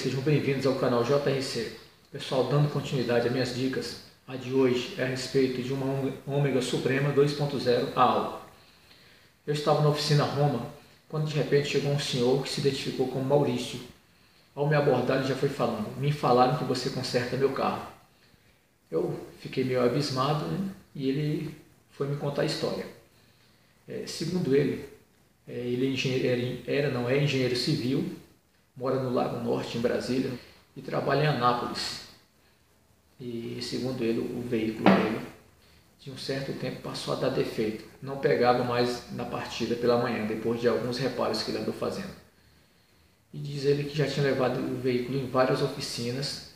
sejam bem-vindos ao canal JRC. Pessoal, dando continuidade às minhas dicas, a de hoje é a respeito de uma Ômega Suprema 2.0 a álcool. Eu estava na oficina Roma, quando de repente chegou um senhor que se identificou como Maurício. Ao me abordar, ele já foi falando: me falaram que você conserta meu carro. Eu fiquei meio abismado, né? E ele foi me contar a história. Segundo ele, ele é engenheiro civil, mora no Lago Norte, em Brasília, e trabalha em Anápolis. E segundo ele, o veículo dele, de um certo tempo, passou a dar defeito. Não pegava mais na partida pela manhã, depois de alguns reparos que ele andou fazendo. E diz ele que já tinha levado o veículo em várias oficinas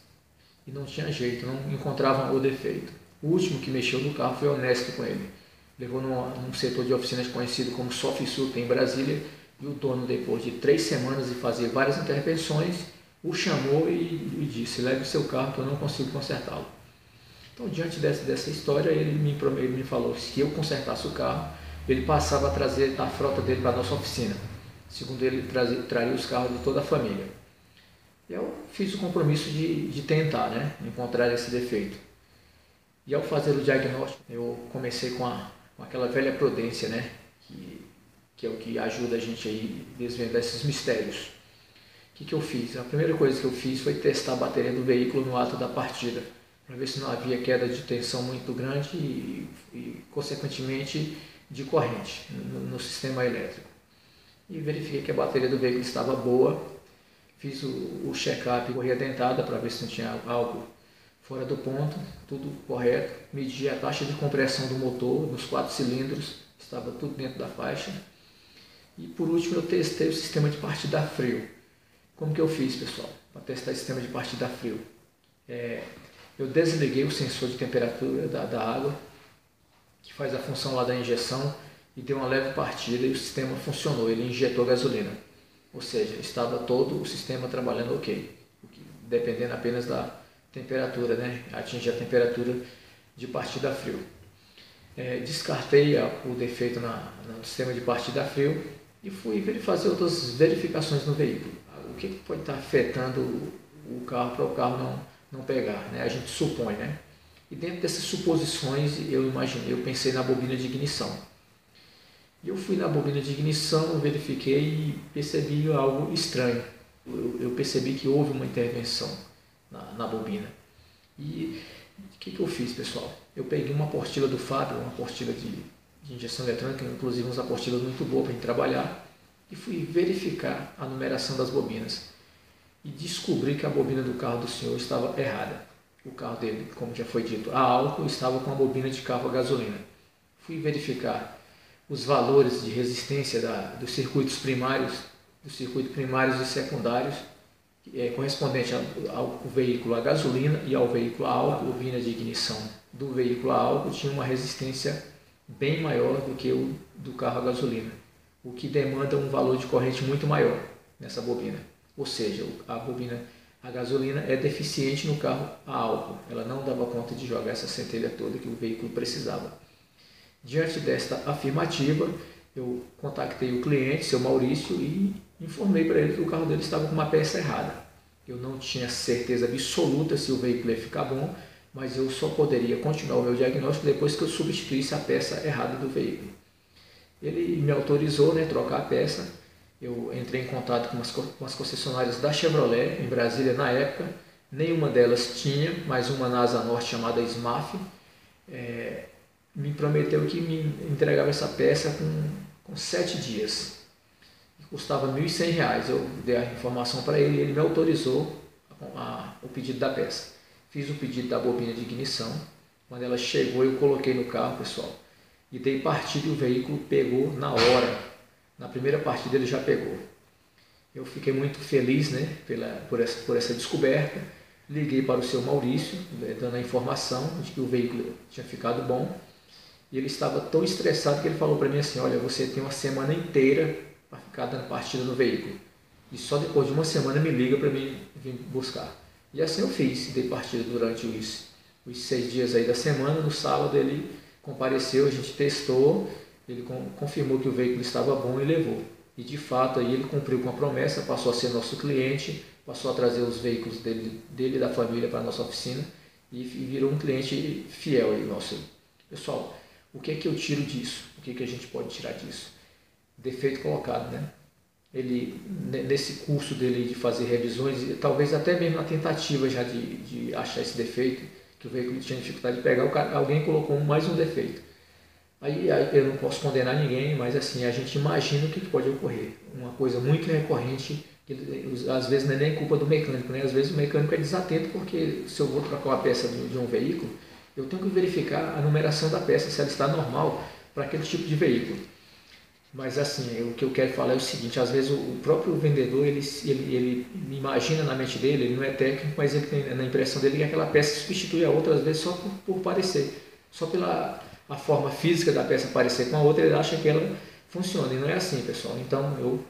e não tinha jeito, não encontravam o defeito. O último que mexeu no carro foi honesto com ele. Levou num setor de oficinas conhecido como Sofsul em Brasília, e o dono, depois de 3 semanas de fazer várias intervenções, o chamou e disse: leve o seu carro que eu não consigo consertá-lo. Então, diante dessa história, ele me falou que se eu consertasse o carro, ele passava a trazer a frota dele para a nossa oficina. Segundo ele, traria os carros de toda a família. Eu fiz o compromisso de tentar, encontrar esse defeito. E ao fazer o diagnóstico, eu comecei com aquela velha prudência, que é o que ajuda a gente aí a desvendar esses mistérios. O que eu fiz? A primeira coisa que eu fiz foi testar a bateria do veículo no ato da partida, para ver se não havia queda de tensão muito grande e consequentemente, de corrente no sistema elétrico. E verifiquei que a bateria do veículo estava boa. Fiz o check-up, correia dentada, para ver se não tinha algo fora do ponto, tudo correto. Medi a taxa de compressão do motor nos 4 cilindros, estava tudo dentro da faixa. E por último, eu testei o sistema de partida a frio. Como que eu fiz, pessoal, para testar o sistema de partida a frio? Eu desliguei o sensor de temperatura da água, que faz a função lá da injeção, e dei uma leve partida e o sistema funcionou, ele injetou gasolina. Ou seja, estava todo o sistema trabalhando ok, dependendo apenas da temperatura, atingir a temperatura de partida a frio. Descartei o defeito no sistema de partida a frio e fui fazer outras verificações no veículo. O que pode estar afetando o carro para o carro não pegar, a gente supõe, E dentro dessas suposições eu pensei na bobina de ignição. E eu fui na bobina de ignição, verifiquei e percebi algo estranho. Eu percebi que houve uma intervenção na bobina. E o que eu fiz, pessoal? Eu peguei uma apostila do Fábio, uma apostila de injeção eletrônica, inclusive uma apostila muito boa para a gente trabalhar, e fui verificar a numeração das bobinas. E descobri que a bobina do carro do senhor estava errada. O carro dele, como já foi dito, a álcool, estava com a bobina de carro a gasolina. Fui verificar os valores de resistência dos circuitos primários e secundários, correspondente ao veículo a gasolina e ao veículo a álcool. A bobina de ignição do veículo a álcool tinha uma resistência bem maior do que o do carro a gasolina, o que demanda um valor de corrente muito maior nessa bobina. Ou seja, a bobina a gasolina é deficiente no carro a álcool, ela não dava conta de jogar essa centelha toda que o veículo precisava. Diante desta afirmativa, eu contatei o cliente, seu Maurício, e informei para ele que o carro dele estava com uma peça errada. Eu não tinha certeza absoluta se o veículo ia ficar bom, mas eu só poderia continuar o meu diagnóstico depois que eu substituísse a peça errada do veículo. Ele me autorizou a trocar a peça. Eu entrei em contato com as concessionárias da Chevrolet, em Brasília, na época. Nenhuma delas tinha, mas uma na Asa Norte chamada SMAF me prometeu que me entregava essa peça com 7 dias. Custava R$ 1.100. Eu dei a informação para ele e ele me autorizou o pedido da peça. Fiz o pedido da bobina de ignição. Quando ela chegou, eu coloquei no carro, pessoal, e dei partida e o veículo pegou na hora. Na primeira partida ele já pegou. Eu fiquei muito feliz por essa descoberta. Liguei para o seu Maurício, dando a informação de que o veículo tinha ficado bom. E ele estava tão estressado que ele falou para mim assim: olha, você tem uma semana inteira para ficar dando partida no veículo. E só depois de uma semana me liga para mim vir buscar. E assim eu fiz, dei partida durante os 6 dias aí da semana. No sábado ele compareceu, a gente testou, ele confirmou que o veículo estava bom e levou. E de fato aí ele cumpriu com a promessa, passou a ser nosso cliente passou a trazer os veículos dele e da família para a nossa oficina e virou um cliente fiel aí nosso. Pessoal, o que é que eu tiro disso? O que é que a gente pode tirar disso? Defeito colocado, né? Ele, nesse curso dele de fazer revisões, talvez até mesmo na tentativa já de achar esse defeito, que o veículo tinha dificuldade de pegar, alguém colocou mais um defeito. Aí eu não posso condenar ninguém, mas assim, a gente imagina o que pode ocorrer. Uma coisa muito recorrente, que às vezes não é nem culpa do mecânico, né? Às vezes o mecânico é desatento, porque se eu vou trocar uma peça de um veículo, eu tenho que verificar a numeração da peça, se ela está normal para aquele tipo de veículo. Mas assim, o que eu quero falar é o seguinte, às vezes o próprio vendedor, ele imagina na mente dele, ele não é técnico, mas ele tem na impressão dele que aquela peça substitui a outra, às vezes só por parecer, só pela a forma física da peça parecer com a outra, ele acha que ela funciona, e não é assim, pessoal. Então eu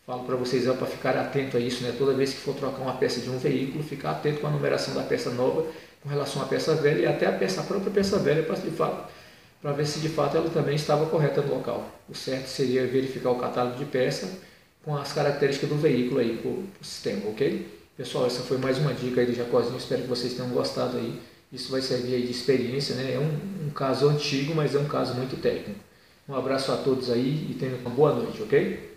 falo para vocês para ficar atento a isso, né? Toda vez que for trocar uma peça de um veículo, ficar atento com a numeração da peça nova com relação à peça velha e até a própria peça velha para ver se de fato ela também estava correta no local. O certo seria verificar o catálogo de peça com as características do veículo aí para o sistema, ok? Pessoal, essa foi mais uma dica aí do Jacozinho, espero que vocês tenham gostado aí. Isso vai servir aí de experiência, né? É um caso antigo, mas é um caso muito técnico. Um abraço a todos aí e tenham uma boa noite, ok?